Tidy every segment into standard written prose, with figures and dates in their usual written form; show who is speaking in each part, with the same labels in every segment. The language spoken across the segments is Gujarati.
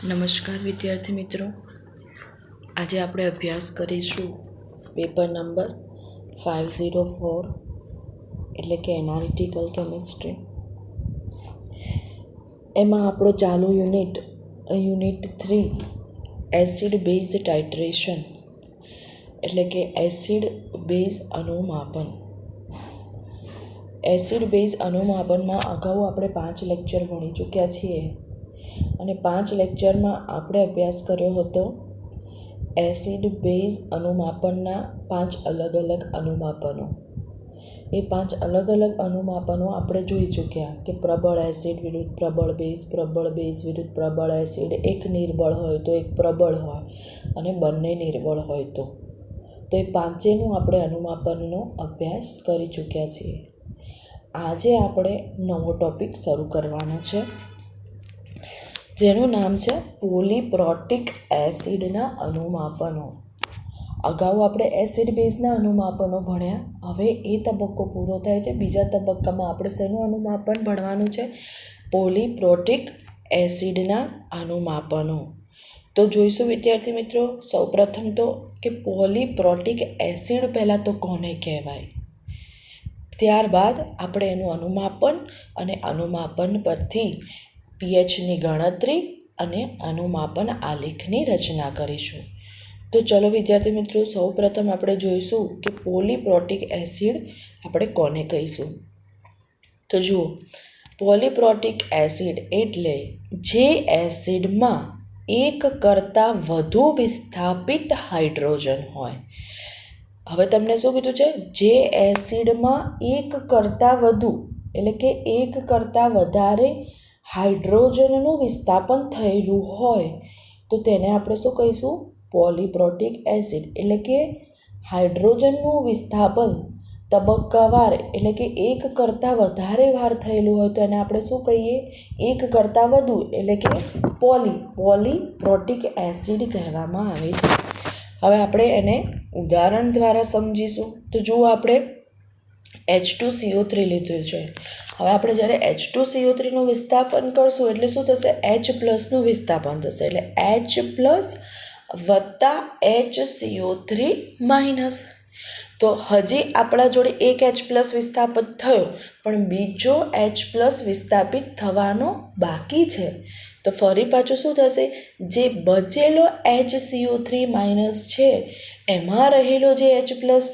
Speaker 1: નમસ્કાર વિદ્યાર્થી મિત્રો, આજે આપણે અભ્યાસ કરીશું પેપર નંબર 504 એટલે કે એનાલિટિકલ કેમિસ્ટ્રી. એમાં આપણો ચાલુ યુનિટ 3 એસિડ બેઝ ટાઇટ્રેશન એટલે કે એસિડ બેઝ અનુમાપન. એસિડ બેઝ અનુમાપનમાં અગાઉ આપણે 5 લેક્ચર ભણી ચૂક્યા છીએ અને 5 લેક્ચરમાં આપણે અભ્યાસ કર્યો હતો એસિડ બેઝ અનુમાપનના 5 અલગ અલગ અનુમાપનો. એ 5 અલગ અલગ અનુમાપનો આપણે જોઈ ચૂક્યા કે પ્રબળ એસિડ વિરુદ્ધ પ્રબળ બેઝ વિરુદ્ધ પ્રબળ એસિડ, એક નિર્બળ હોય તો એક પ્રબળ હોય અને બંને નિર્બળ હોય તો એ પાંચેનું આપણે અનુમાપનનો અભ્યાસ કરી ચૂક્યા છીએ. આજે આપણે નવો ટૉપિક શરૂ કરવાનો છે જેનું નામ છે પોલીપ્રોટિક એસિડના અનુમાપનો. અગાઉ આપણે એસિડ બેઝના અનુમાપનો ભણ્યા. હવે એ તબક્કો પૂરો થાય છે. બીજા તબક્કામાં આપણે શેનું અનુમાપન ભણવાનું છે? પોલીપ્રોટિક એસિડના અનુમાપનો. તો જોઈશું વિદ્યાર્થી મિત્રો, સૌપ્રથમ તો કે પોલીપ્રોટિક એસિડ પહેલાં તો કોને કહેવાય, ત્યારબાદ આપણે એનું અનુમાપન અને અનુમાપન પરથી પીએચની ગણતરી અને અનુમાપન આલેખની રચના કરીશું. તો ચલો વિદ્યાર્થી મિત્રો, સૌપ્રથમ આપણે જોઈશું કે પોલીપ્રોટિક એસિડ આપણે કોને કહીશું. તો જુઓ, પોલીપ્રોટિક એસિડ એટલે જે એસિડમાં એક કરતાં વધુ વિસ્થાપિત હાઇડ્રોજન હોય. હવે તમને શું કીધું છે? જે એસિડમાં એક કરતાં વધુ એટલે કે એક કરતાં વધારે હાઇડ્રોજનનું વિસ્થાપન થયેલું હોય તો તેને આપણે શું કહીશું? પોલીપ્રોટિક એસિડ. એટલે કે હાઇડ્રોજનનું વિસ્થાપન તબક્કાવાર એટલે કે એક કરતાં વધારે વાર થયેલું હોય તો એને આપણે શું કહીએ? એક કરતાં વધુ એટલે કે પોલીપ્રોટિક એસિડ કહેવામાં આવે છે. હવે આપણે એને ઉદાહરણ દ્વારા સમજીશું. તો જુઓ, આપણે H2CO3 લીધું છે. હવે આપણે જ્યારે H2CO3નું વિસ્થાપન કરશું એટલે શું થશે? H+નું વિસ્થાપન થશે. એટલે H+ વત્તા HCO3-. તો હજી આપણા જોડે એક H+ વિસ્થાપિત થયો પણ બીજો H+ વિસ્થાપિત થવાનો બાકી છે. તો ફરી પાછું શું થશે? જે બચેલો HCO3- છે એમાં રહેલો જે H+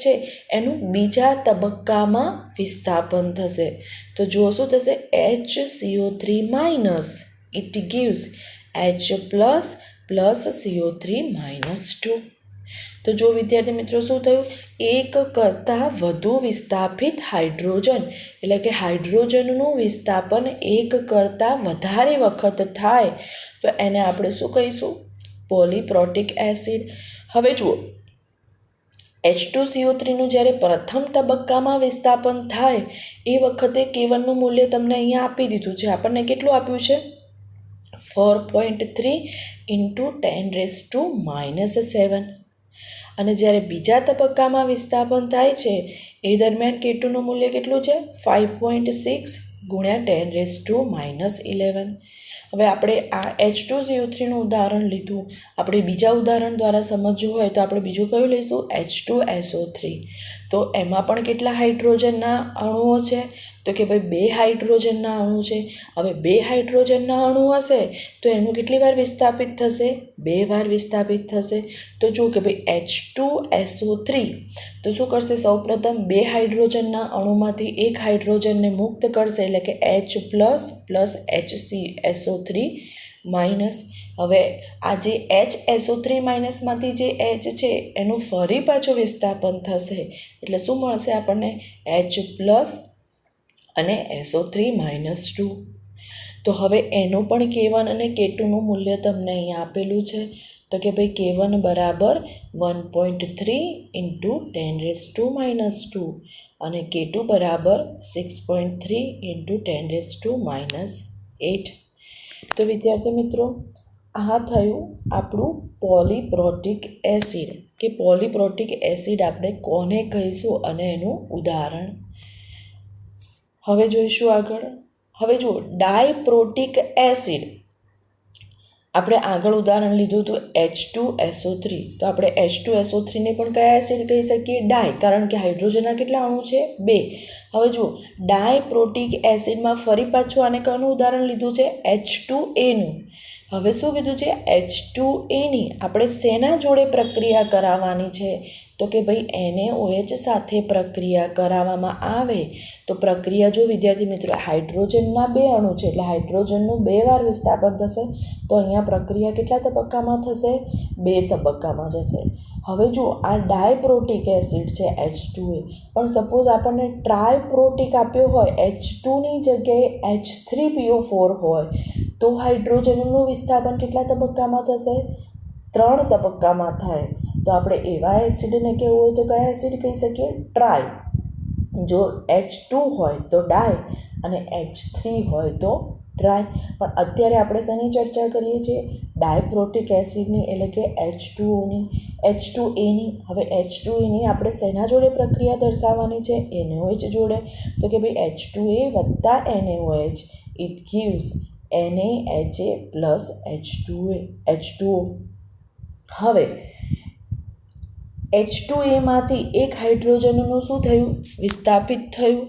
Speaker 1: છે એનું બીજા તબક્કામાં વિસ્થાપન થશે. તો જુઓ શું થશે? HCO3- it gives H+ plus CO3-2. તો જો વિદ્યાર્થી મિત્રો શું થયું? એક કરતાં વધુ વિસ્થાપિત હાઇડ્રોજન એટલે કે હાઇડ્રોજનનું વિસ્થાપન એક કરતાં વધારે વખત થાય તો એને આપણે શું કહીશું? પોલીપ્રોટિક એસિડ. હવે જુઓ, H2CO3નું જ્યારે પ્રથમ તબક્કામાં વિસ્થાપન થાય એ વખતે K1નું મૂલ્ય તમને અહીંયા આપી દીધું છે. આપણને કેટલું આપ્યું છે? 4.3 × 10⁻⁻⁷. અને જ્યારે બીજા તબક્કામાં વિસ્થાપન થાય છે એ દરમિયાન K2નું મૂલ્ય કેટલું છે? 5.6 × 10⁻11. હવે આપણે આ H2CO3નું ઉદાહરણ લીધું. આપણે બીજા ઉદાહરણ દ્વારા સમજવું હોય તો આપણે બીજું કયું લઈશું? H2SO3. તો એમાં પણ કેટલા હાઇડ્રોજનના અણુઓ છે? તો કે ભાઈ 2 હાઇડ્રોજનના અણુ છે. હવે 2 હાઇડ્રોજનના અણુ હશે તો એનું કેટલી વાર વિસ્થાપિત થશે? 2 વાર વિસ્થાપિત થશે. તો જો કે ભાઈ H2SO3 તો શું કરશે? સૌપ્રથમ 2 હાઇડ્રોજનના અણુમાંથી એક હાઇડ્રોજનને મુક્ત કરશે એટલે કે H+ પ્લસ HCSO3-. હવે આ જે HSO3- જે H છે એનું ફરી પાછું વિસ્થાપન થશે એટલે શું મળશે આપણને? H+ અને SO3-2. તો હવે એનું પણ K1 અને K2નું મૂલ્ય તમને અહીંયા આપેલું છે. તો કે ભાઈ K1 બરાબર 1.3 × 10⁻² અને K2 બરાબર 6.3 × 10⁻8. તો વિદ્યાર્થી મિત્રો, આ થયું આપણું પોલીપ્રોટિક એસિડ કે પોલીપ્રોટિક એસિડ આપણે કોને કહીશું અને એનું ઉદાહરણ. હવે જોઈશું આગળ. હવે જુઓ, ડાયપ્રોટિક એસિડ આપણે આગળ ઉદાહરણ લીધું હતું H2SO3, તો આપણે H2SO3 ને પણ કયા એસિડ કહી શકીએ? ડાય, કારણ કે હાઇડ્રોજનના કેટલા અણુ છે? 2. હવે જુઓ, ડાયપ્રોટિક એસિડમાં ફરી પાછું આને કયું ઉદાહરણ લીધું છે? H2A નું. હવે શું કીધું છે? H2Aની આપણે શેના જોડે પ્રક્રિયા કરાવવાની છે? તો કે ભાઈ NaOH સાથે પ્રક્રિયા કરાવવામાં આવે તો પ્રક્રિયા જો વિદ્યાર્થી મિત્રો હાઇડ્રોજનના 2 અણુ છે એટલે હાઇડ્રોજનનું 2 વાર વિસ્થાપન થશે, તો અહીંયા પ્રક્રિયા કેટલા તબક્કામાં થશે? 2 તબક્કામાં જશે. હવે જુઓ, આ ડાયપ્રોટિક એસિડ છે H2A, પણ સપોઝ આપણને ટ્રાયપ્રોટિક આપ્યો હોય, H2ની જગ્યાએ H3PO4 હોય, તો હાઇડ્રોજનનું વિસ્થાપન કેટલા તબક્કામાં થશે? 3 તબક્કામાં થાય. તો આપણે એવા એસિડને કહેવું હોય તો કયા એસિડ કહી શકીએ? ટ્રાય. જો H2 હોય તો ડાય અને H3 હોય તો ટ્રાય. પણ અત્યારે આપણે શેની ચર્ચા કરીએ છીએ? ડાયપ્રોટિક એસિડની, એટલે કે H2Aની. હવે H2Aની આપણે શેના જોડે પ્રક્રિયા દર્શાવવાની છે? NaOH જોડે. તો કે ભાઈ H2A વત્તા NaOH, it gives NaHA plus H2O. હવે H2Aમાંથી એક હાઇડ્રોજનનું શું થયું? વિસ્થાપિત થયું,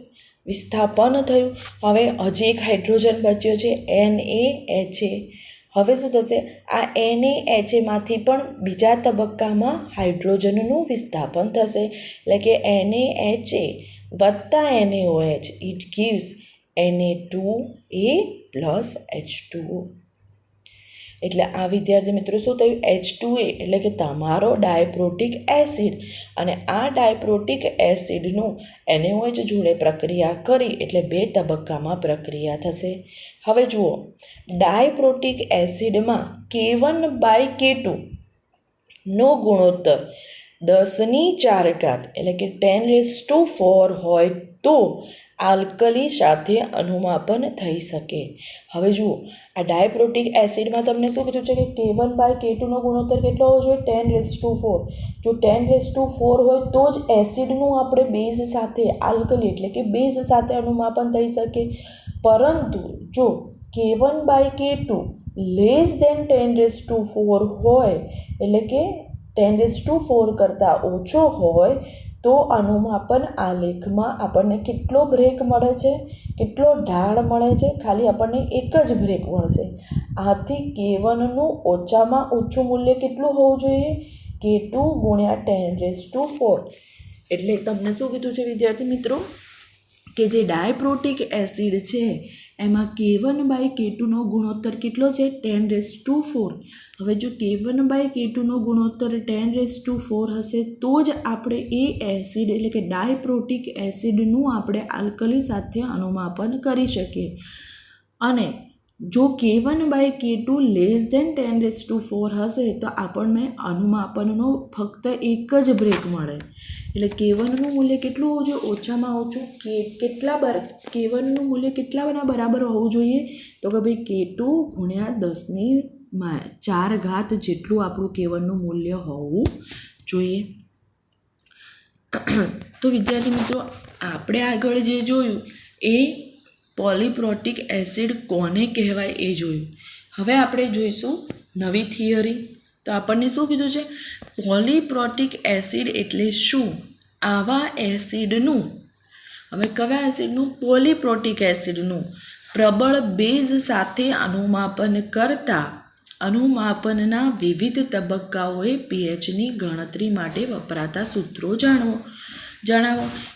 Speaker 1: વિસ્થાપન થયું. હવે હજી એક હાઇડ્રોજન બચ્યો છે NaHA. હવે શું થશે? આ NaHAમાંથી પણ બીજા તબક્કામાં હાઇડ્રોજનનું વિસ્થાપન થશે, એટલે કે NaHA વત્તા NaOH, it gives Na2A plus H2O. એટલે આ વિદ્યાર્થી મિત્રો શું થયું? H2A એટલે કે તમારો ડાયપ્રોટિક એસિડ, અને આ ડાયપ્રોટિક એસિડનું NaOH જોડે પ્રક્રિયા કરી એટલે 2 તબક્કામાં પ્રક્રિયા થશે. હવે જુઓ, ડાયપ્રોટિક એસિડમાં K1/K2 નો ગુણોત્તર 10⁴ એટલે કે 10⁴ હોય તો આલ્કલી સાથે અનુમાપન થઈ શકે. હવે જુઓ, આ ડાયપ્રોટિક એસિડમાં તમને શું કીધું છે કે K1/K2 નો ગુણોત્તર કેટલો હોવો જોઈએ? 10⁴. જો 10⁴ હોય તો જ એસિડનું આપણે બેઝ સાથે આલ્કલી એટલે કે બેઝ સાથે અનુમાપન થઈ શકે. પરંતુ જો K1/K2 લેસ દેન 10⁴ હોય, એટલે કે 10⁴ કરતાં ઓછો હોય, તો અનુમાપન આલેખમાં આપણને કેટલો બ્રેક મળે છે? કેટલો ઢાળ મળે છે? ખાલી આપણને એક જ બ્રેક મળશે. આથી K1નું ઓછામાં ઓછું મૂલ્ય કેટલું હોવું જોઈએ? K2 × 10⁴. એટલે તમને શું કીધું છે વિદ્યાર્થી મિત્રો? કે જે ડાયપ્રોટિક એસિડ છે એમાં K1/K2 નો ગુણોત્તર કેટલો છે? 10⁴. હવે જો K1/K2 નો ગુણોત્તર 10⁴ હશે તો જ આપણે એ એસિડ એટલે કે ડાયપ્રોટિક એસિડનું આપણે આલ્કલી સાથે અનુમાપન કરી શકીએ. અને જો K1/K2 લેસ દેન 10⁴ હશે તો આપણને અનુમાપનનો ફક્ત એક જ બ્રેક મળે. એટલે K1નું મૂલ્ય કેટલું હોવું જોઈએ? ઓછામાં ઓછું K1નું મૂલ્ય કેટલાના બરાબર હોવું જોઈએ? તો કે ભાઈ K2 × 10⁴ જેટલું આપણું K1નું મૂલ્ય હોવું જોઈએ. તો વિદ્યાર્થી મિત્રો, આપણે આગળ જે જોયું એ પોલીપ્રોટિક એસિડ કોને કહેવાય એ જોયું. હવે આપણે જોઈશું નવી થિયરી. તો આપણને શું કીધું છે? પોલીપ્રોટિક એસિડ એટલે શું? આવા એસિડનું, હવે કયા એસિડનું? પોલીપ્રોટિક એસિડનું પ્રબળ બેઝ સાથે અનુમાપન કરતા અનુમાપનના વિવિધ તબક્કાઓએ pHની ગણતરી માટે વપરાતા સૂત્રો જણાવો.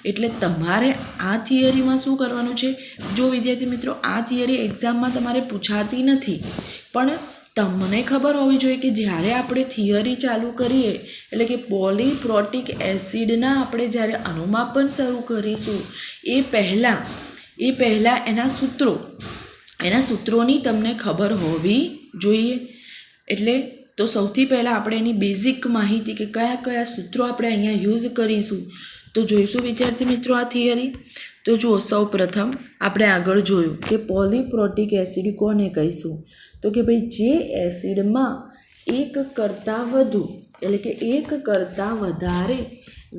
Speaker 1: એટલે તમારે આ થિયરીમાં શું કરવાનું છે? જો વિદ્યાર્થી મિત્રો, આ થિયરી એક્ઝામમાં તમારે પૂછાતી નથી, પણ તમને ખબર હોવી જોઈએ કે જ્યારે આપણે થિયરી ચાલુ કરીએ એટલે કે પોલીપ્રોટિક એસિડના આપણે જ્યારે અનુમાપન શરૂ કરીશું એ પહેલાં એના સૂત્રોની તમને ખબર હોવી જોઈએ. એટલે તો સૌથી પહેલાં આપણે એની બેઝિક માહિતી કે કયા કયા સૂત્રો આપણે અહીંયા યુઝ કરીશું તો જોઈશું વિદ્યાર્થી મિત્રો આ થિયરી. તો જુઓ, સૌ પ્રથમ આપણે આગળ જોયું કે પોલીપ્રોટિક એસિડ કોને કહીશું? તો કે ભાઈ જે એસિડમાં એક કરતાં વધારે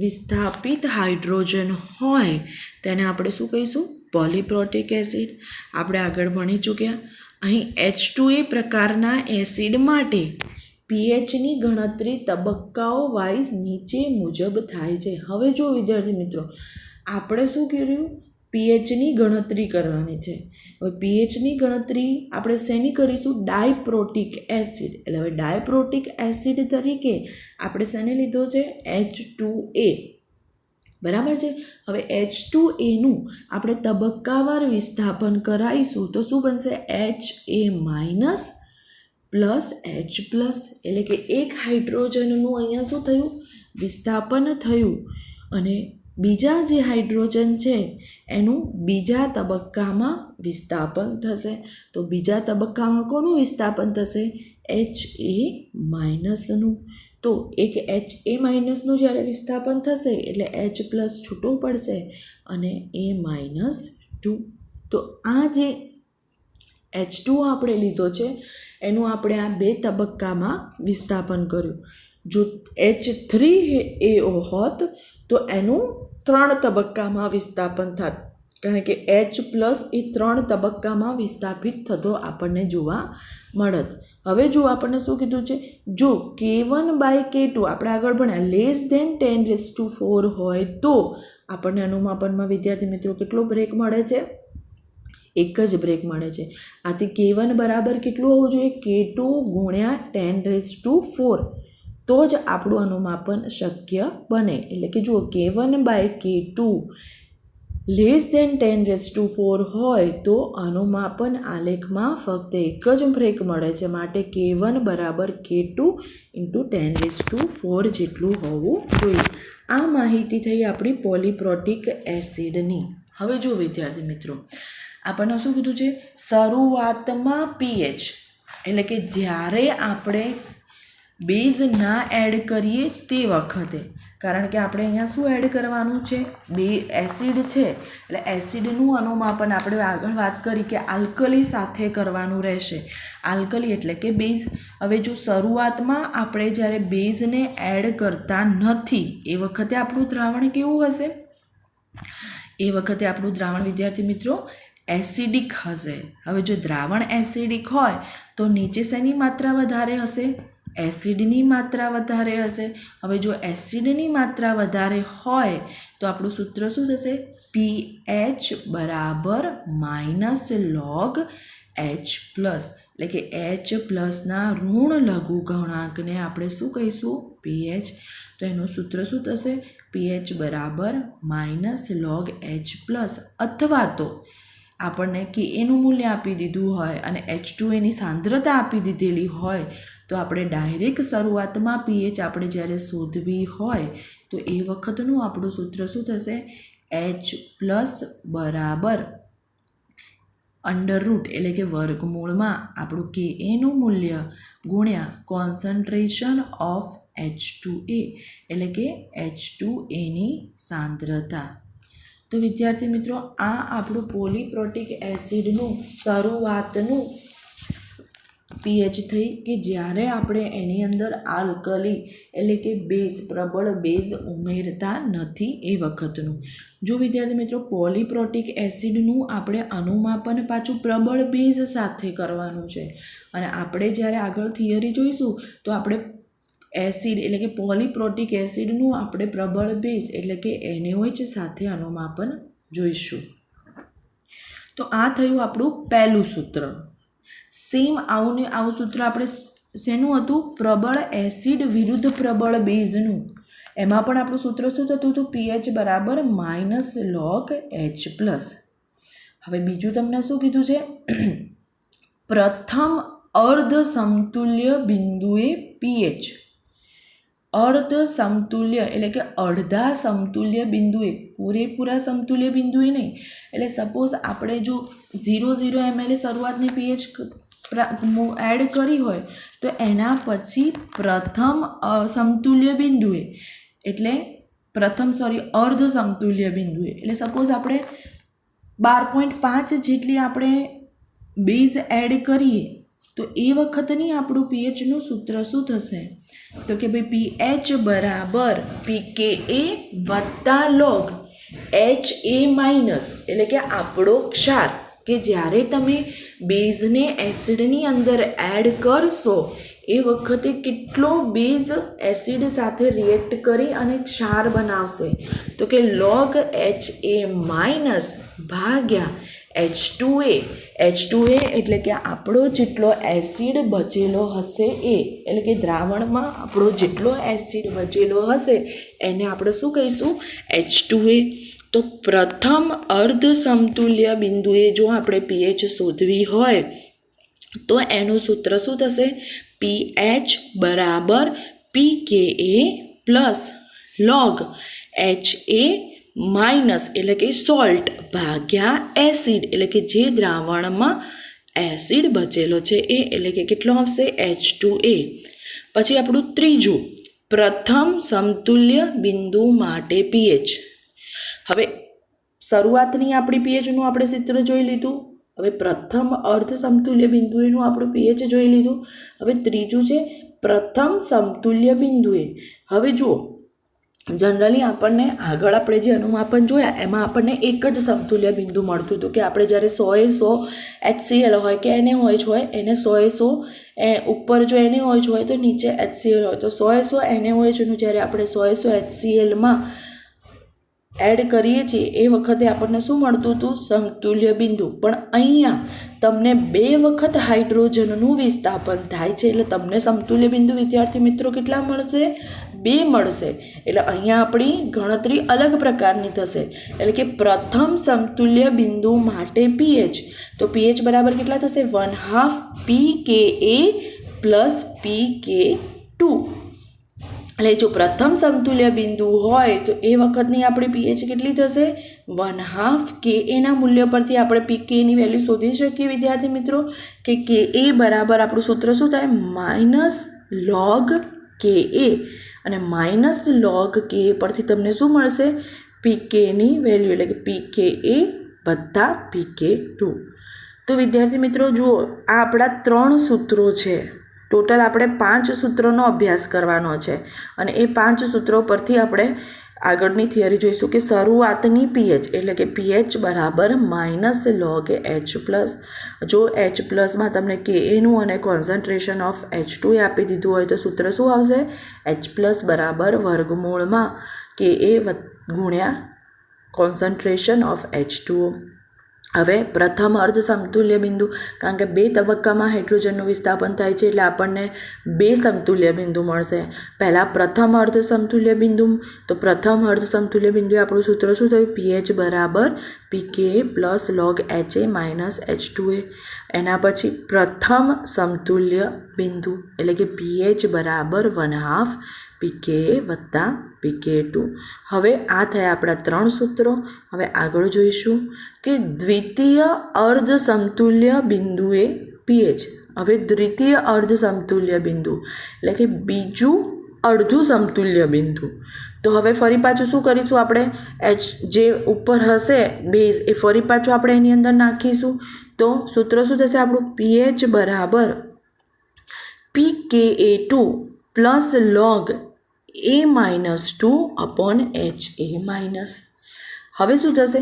Speaker 1: વિસ્થાપિત હાઇડ્રોજન હોય તેને આપણે શું કહીશું? પોલીપ્રોટિક એસિડ. આપણે આગળ ભણી ચૂક્યા. અહીં H2A પ્રકારના એસિડ માટે પીએચની ગણતરી તબક્કાઓ વાઇઝ નીચે મુજબ થાય છે. હવે જો વિદ્યાર્થી મિત્રો આપણે શું કર્યું, પીએચની ગણતરી કરવાની છે. હવે પીએચની ગણતરી આપણે શેની કરીશું, ડાયપ્રોટિક એસિડ. એટલે હવે ડાયપ્રોટિક એસિડ તરીકે આપણે શેને લીધો છે, H2A. બરાબર છે. હવે H2Aનું આપણે તબક્કાવાર વિસ્થાપન કરાવીશું તો શું બનશે, HA- પ્લસ H પ્લસ. એટલે કે એક હાઇડ્રોજનનું અહીંયા શું થયું, વિસ્થાપન થયું અને બીજા જે હાઇડ્રોજન છે એનું બીજા તબક્કામાં વિસ્થાપન થશે. તો બીજા તબક્કામાં કોનું વિસ્થાપન થશે, HA-નું. તો એક HA- જ્યારે વિસ્થાપન થશે એટલે H પ્લસ છૂટો પડશે અને A-2. તો આ જે H2 આપણે લીધો છે એનું આપણે આ બે તબક્કામાં વિસ્થાપન કર્યું. જો H3AO હોત તો એનું 3 તબક્કામાં વિસ્થાપન થાત, કારણ કે H પ્લસ એ 3 તબક્કામાં વિસ્થાપિત થતો આપણને જોવા મળત. હવે જો આપણને શું કીધું છે, જો K1/K2 આપણે આગળ ભણ્યા <10⁴ હોય તો આપણને અનુમાપનમાં વિદ્યાર્થી મિત્રો કેટલો બ્રેક મળે છે, એક જ બ્રેક મળે છે. આથી K1 બરાબર કેટલું હોવું જોઈએ, K2 × 10⁴ તો જ આપણું અનુમાપન શક્ય બને. એટલે કે જુઓ K1/K2 <10⁴ હોય તો અનુમાપન આલેખમાં ફક્ત એક જ બ્રેક મળે છે. માટે K1 બરાબર K2 × 10⁴ જેટલું હોવું જોઈએ. આ માહિતી થઈ આપણી પોલીપ્રોટિક એસિડની. હવે જો વિદ્યાર્થી મિત્રો આપણને શું કીધું છે, શરૂઆતમાં પીએચ એટલે કે જ્યારે આપણે બેઝ ના એડ કરીએ તે વખતે, કારણ કે આપણે અહીંયા શું એડ કરવાનું છે, બે એસિડ છે એટલે એસિડનું અનુમાપન આપણે આગળ વાત કરી કે આલ્કલી સાથે કરવાનું રહેશે. આલ્કલી એટલે કે બેઝ. હવે જો શરૂઆતમાં આપણે જ્યારે બેઝને એડ કરતા નથી એ વખતે આપણું દ્રાવણ કેવું હશે, એ વખતે આપણું દ્રાવણ વિદ્યાર્થી મિત્રો એસિડિક હશે. હવે જો દ્રાવણ એસિડિક હોય તો નીચે શેની માત્રા વધારે હશે, એસિડની માત્રા વધારે હશે. હવે જો એસિડની માત્રા વધારે હોય તો આપણું સૂત્ર શું થશે, pH બરાબર -log H પ્લસ. એટલે કે H પ્લસના ઋણ લઘુગણાંકને આપણે શું કહીશું, pH. તો એનું સૂત્ર શું થશે, pH બરાબર -log H પ્લસ. અથવા તો આપણને કે એનું મૂલ્ય આપી દીધું હોય અને H2Aની સાંદ્રતા આપી દીધેલી હોય તો આપણે ડાયરેક્ટ શરૂઆતમાં પીએચ આપણે જ્યારે શોધવી હોય તો એ વખતનું આપણું સૂત્ર શું થશે, H પ્લસ બરાબર √ એટલે કે વર્ગમૂળમાં આપણું કે એનું મૂલ્ય ગુણ્યા કોન્સન્ટ્રેશન ઓફ H2A એટલે કે H2Aની સાંદ્રતા. તો વિદ્યાર્થી મિત્રો આ આપણું પોલીપ્રોટિક એસિડનું શરૂઆતનું પીએચ થઈ કે જ્યારે આપણે એની અંદર આલ્કલી એટલે કે બેઝ, પ્રબળ બેઝ ઉમેરતા નથી એ વખતનું. જો વિદ્યાર્થી મિત્રો પોલીપ્રોટિક એસિડનું આપણે અનુમાપન પાછું પ્રબળ બેઝ સાથે કરવાનું છે અને આપણે જ્યારે આગળ થિયરી જોઈશું તો આપણે એસિડ એટલે કે પોલીપ્રોટિક એસિડનું આપણે પ્રબળ બેઝ એટલે કે NaOH સાથે અનુમાપન જોઈશું. તો આ થયું આપણું પહેલું સૂત્ર. સેમ આવું સૂત્ર આપણે શેનું હતું, પ્રબળ એસિડ વિરુદ્ધ પ્રબળ બેઝનું. એમાં પણ આપણું સૂત્ર શું થતું હતું, pH બરાબર -log H પ્લસ. હવે બીજું તમને શું કીધું છે, પ્રથમ અર્ધ સમતુલ્ય બિંદુએ pH. અર્ધ સમતુલ્ય એટલે કે અડધા સમતુલ્ય બિંદુએ, પૂરેપૂરા સમતુલ્ય બિંદુએ નહીં. એટલે સપોઝ આપણે જો 0.0 ml શરૂઆતની pH એડ કરી હોય તો એના પછી પ્રથમ સમતુલ્ય બિંદુએ એટલે અર્ધ સમતુલ્ય બિંદુએ એટલે સપોઝ આપણે 12.5 જેટલી આપણે બેઝ એડ કરીએ તો એ વખતની આપણું પીએચનું સૂત્ર શું થશે, તો કે ભાઈ pH બરાબર pKa + log HA- એટલે કે આપણો ક્ષાર કે જ્યારે તમે બેઝને એસિડની અંદર એડ કરશો એ વખતે કેટલો બેઝ એસિડ સાથે રિએક્ટ કરી અને ક્ષાર બનાવશે, તો કે log HA માઇનસ ભાગ્યા H2A. H2A એટલે કે આપણો જેટલો એસિડ બચેલો હશે એ, એટલે કે દ્રાવણમાં આપણો જેટલો એસિડ બચેલો હશે એને આપણે શું કહીશું? H2A. તો પ્રથમ અર્ધ સમતુલ્ય બિંદુએ જો આપણે પીએચ શોધવી હોય તો એનું સૂત્ર શું થશે? pH બરાબર pKa plus log HA minus એટલે કે સોલ્ટ ભાગ્યા એસિડ એટલે કે જે દ્રાવણમાં એસિડ બચેલો છે એ, એટલે કે કેટલો આવશે? H2A. પછી આપણું ત્રીજું, પ્રથમ સમતુલ્ય બિંદુ માટે pH. હવે શરૂઆતની આપણી પીએચનું આપણે સૂત્ર જોઈ લીધું. હવે પ્રથમ અર્ધ સમતુલ્ય બિંદુએનું આપણું પીએચ જોઈ લીધું. હવે ત્રીજું છે પ્રથમ સમતુલ્ય બિંદુએ. હવે જુઓ, જનરલી આપણને આગળ આપણે જે અનુમાપન જોયા એમાં આપણને એક જ સમતુલ્ય બિંદુ મળતું હતું કે આપણે જ્યારે 100 HCl હોય કે NaOH હોય એને 100 ઉપર જો NaOH હોય તો નીચે HCl હોય, તો 100 NaOHનું જ્યારે આપણે 100 HClમાં એડ કરીએ છીએ એ વખતે આપણને શું મળતું હતું? સમતુલ્ય બિંદુ. પણ અહીંયા તમને 2 વખત હાઇડ્રોજનનું વિસ્થાપન થાય છે એટલે તમને સમતુલ્ય બિંદુ વિદ્યાર્થી મિત્રો કેટલા મળશે? 2 મળશે. એટલે અહીંયા આપણી ગણતરી અલગ પ્રકારની થશે. એટલે કે પ્રથમ સમતુલ્ય બિંદુ માટે pH, તો pH બરાબર કેટલા થશે? 1/2 pKa પ્લસ pK2. એટલે જો પ્રથમ સમતુલ્ય બિંદુ હોય તો એ વખતની આપણી pH કેટલી થશે? 1/2 Ka મૂલ્ય પરથી આપણે pKની વેલ્યુ શોધી શકીએ વિદ્યાર્થી મિત્રો કે Ka બરાબર આપણું સૂત્ર શું થાય? Minus log Ka. અને માઇનસ log Ka પરથી તમને શું મળશે? pKની વેલ્યુ એટલે કે pKa વત્તા pK2. તો વિદ્યાર્થી મિત્રો જુઓ, આ આપણા 3 સૂત્રો છે. ટોટલ આપણે 5 સૂત્રોનો અભ્યાસ કરવાનો છે અને એ 5 સૂત્રો પરથી આપણે આગળની થિયરી જોઈશું કે શરૂઆતની pH એટલે કે pH બરાબર માઇનસ log H પ્લસ. જો H પ્લસમાં તમને Kaનું અને કોન્સન્ટ્રેશન ઓફ H2 આપી દીધું હોય તો સૂત્ર શું આવશે? H પ્લસ બરાબર વર્ગમૂળમાં Ka ગુણ્યા કોન્સન્ટ્રેશન ઓફ H2O. હવે પ્રથમ અર્ધ સમતુલ્ય બિંદુ, કારણ કે 2 તબક્કામાં હાઇડ્રોજનનું વિસ્થાપન થાય છે એટલે આપણને 2 સમતુલ્ય બિંદુ મળશે. પહેલાં પ્રથમ અર્ધ સમતુલ્ય બિંદુ, તો પ્રથમ અર્ધ સમતુલ્ય બિંદુએ આપણું સૂત્ર શું થયું? pH બરાબર pKa plus log HA minus H2A. એના પછી પ્રથમ સમતુલ્ય બિંદુ એટલે કે pH બરાબર 1/2 pKa વત્તા pK2. હવે આ થયા આપણા 3 સૂત્રો. હવે આગળ જોઈશું કે દ્વિતીય અર્ધ સમતુલ્ય બિંદુએ pH. હવે દ્વિતીય અર્ધ સમતુલ્ય બિંદુ એટલે કે બીજું અડધું સમતુલ્ય બિંદુ. તો હવે ફરી પાછું શું કરીશું? આપણે જે ઉપર હશે બેઝ એ ફરી પાછું આપણે એની અંદર નાખીશું. તો સૂત્ર શું થશે આપણું? pH બરાબર pKa2 plus log A minus 2 upon HA minus. હવે શું થશે?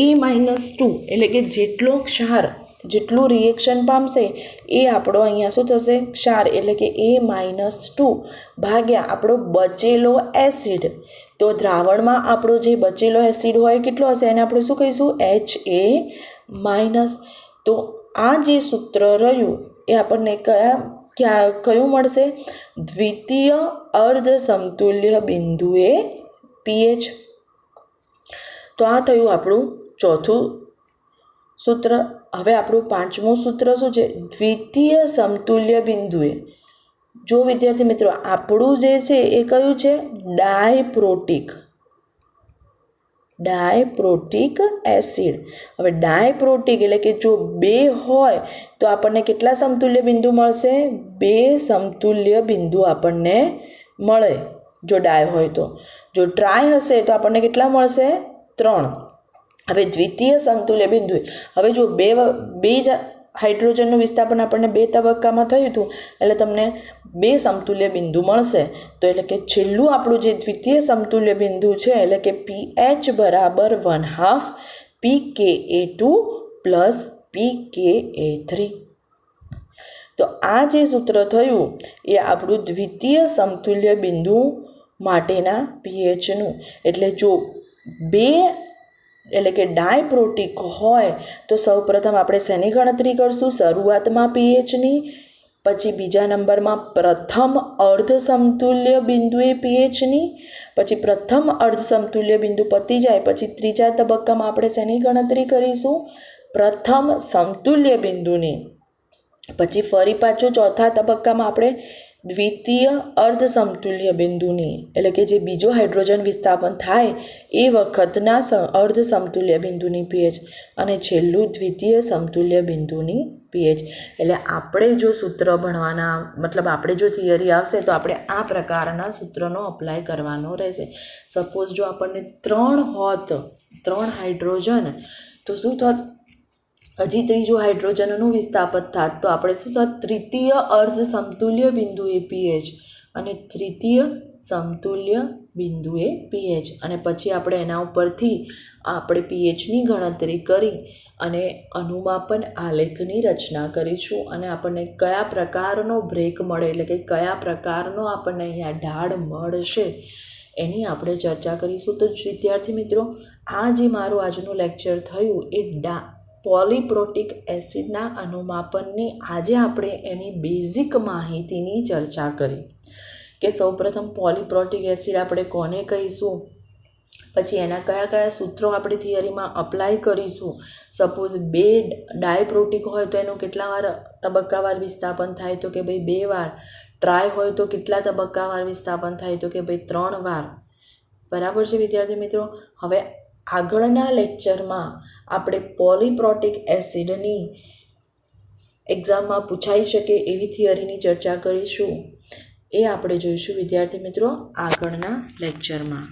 Speaker 1: A માઇનસ 2 એટલે કે જેટલો ક્ષાર જેટલું રિએક્શન પામશે એ આપણો અહીંયા શું થશે? ક્ષાર એટલે કે A માઇનસ 2 ભાગ્યા આપણો બચેલો એસિડ. તો દ્રાવણમાં આપણો જે બચેલો એસિડ હોય કેટલો હશે? એને આપણે શું કહીશું? HA minus. તો આ જે સૂત્ર રહ્યું એ આપણને કયું મળશે? દ્વિતીય અર્ધ સમતુલ્ય બિંદુએ pH. તો આ થયું આપણું ચોથું સૂત્ર. હવે આપણું 5મું સૂત્ર શું છે? દ્વિતીય સમતુલ્ય બિંદુએ. જો વિદ્યાર્થી મિત્રો આપણું જે છે એ કયું છે? ડાયપ્રોટિક એસિડ. હવે ડાયપ્રોટિક એટલે કે જો 2 હોય તો આપણને કેટલા સમતુલ્ય બિંદુ મળશે? 2 સમતુલ્ય બિંદુ આપણને મળે જો ડાય હોય તો. જો ટ્રાય હશે તો આપણને કેટલા મળશે? 3. હવે દ્વિતીય સમતુલ્ય બિંદુ, હવે જો બે જ હાઇડ્રોજનનું વિસ્થાપન આપણને 2 તબક્કામાં થયું હતું એટલે તમને 2 સમતુલ્ય બિંદુ મળશે. તો એટલે કે છેલ્લું આપણું જે દ્વિતીય સમતુલ્ય બિંદુ છે એટલે કે pH બરાબર 1/2 pKa2 પ્લસ pKa3. તો આ જે સૂત્ર થયું એ આપણું દ્વિતીય સમતુલ્ય બિંદુ માટેના પીએચનું. એટલે જો બે એટલે કે ડાયપ્રોટિક હોય તો સૌપ્રથમ આપણે શેની ગણતરી કરશું? શરૂઆતમાં પીએચની, પછી બીજા નંબરમાં પ્રથમ અર્ધ સમતુલ્ય બિંદુએ પીએચની, પછી પ્રથમ અર્ધ સમતુલ્ય બિંદુ પતી જાય પછી ત્રીજા તબક્કામાં આપણે શેની ગણતરી કરીશું? પ્રથમ સમતુલ્ય બિંદુની. પછી ફરી પાછું ચોથા તબક્કામાં આપણે દ્વિતીય અર્ધ સમતુલ્ય બિંદુની, એટલે કે જે બીજો હાઇડ્રોજન વિસ્થાપન થાય એ વખતના અર્ધ સમતુલ્ય બિંદુની પીએચ, અને છેલ્લું દ્વિતીય સમતુલ્ય બિંદુની પીએચ. એટલે આપણે જો સૂત્ર ભણવાના મતલબ આપણે જો થિયરી આવશે તો આપણે આ પ્રકારના સૂત્રનો અપ્લાય કરવાનો રહેશે. સપોઝ જો આપણને 3 હોત, 3 હાઇડ્રોજન, તો શું થોત? હજી ત્રીજું હાઇડ્રોજનનું વિસ્થાપન થાત તો આપણે શું થાત? તૃતીય અર્ધ સમતુલ્ય બિંદુએ પીએચ અને તૃતીય સમતુલ્ય બિંદુએ પીએચ, અને પછી આપણે એના ઉપરથી આપણે પીએચની ગણતરી કરી અને અનુમાપન આલેખની રચના કરીશું, અને આપણને કયા પ્રકારનો બ્રેક મળે એટલે કે કયા પ્રકારનો આપણને અહીંયા ઢાળ મળશે એની આપણે ચર્ચા કરીશું. તો વિદ્યાર્થી મિત્રો, આ જે મારું આજનું લેક્ચર થયું એ પોલીપ્રોટિક એસિડના અનુમાપનની આજે આપણે એની બેઝિક માહિતીની ચર્ચા કરી કે સૌપ્રથમ પોલીપ્રોટિક એસિડ આપણે કોને કહીશું, પછી એના કયા કયા સૂત્રો આપણે થિયરીમાં અપ્લાય કરીશું. સપોઝ 2 ડાયપ્રોટિક હોય તો એનું કેટલા વાર તબક્કાવાર વિસ્થાપન થાય? તો કે ભાઈ 2 વાર. ટ્રાય હોય તો કેટલા તબક્કાવાર વિસ્થાપન થાય? તો કે ભાઈ 3 વાર. બરાબર છે વિદ્યાર્થી મિત્રો. હવે આગળના લેક્ચરમાં આપણે પોલીપ્રોટિક એસિડની એક્ઝામમાં પૂછાઈ શકે એવી થિયરીની ચર્ચા કરીશું. એ આપણે જોઈશું વિદ્યાર્થી મિત્રો આગળના લેક્ચરમાં.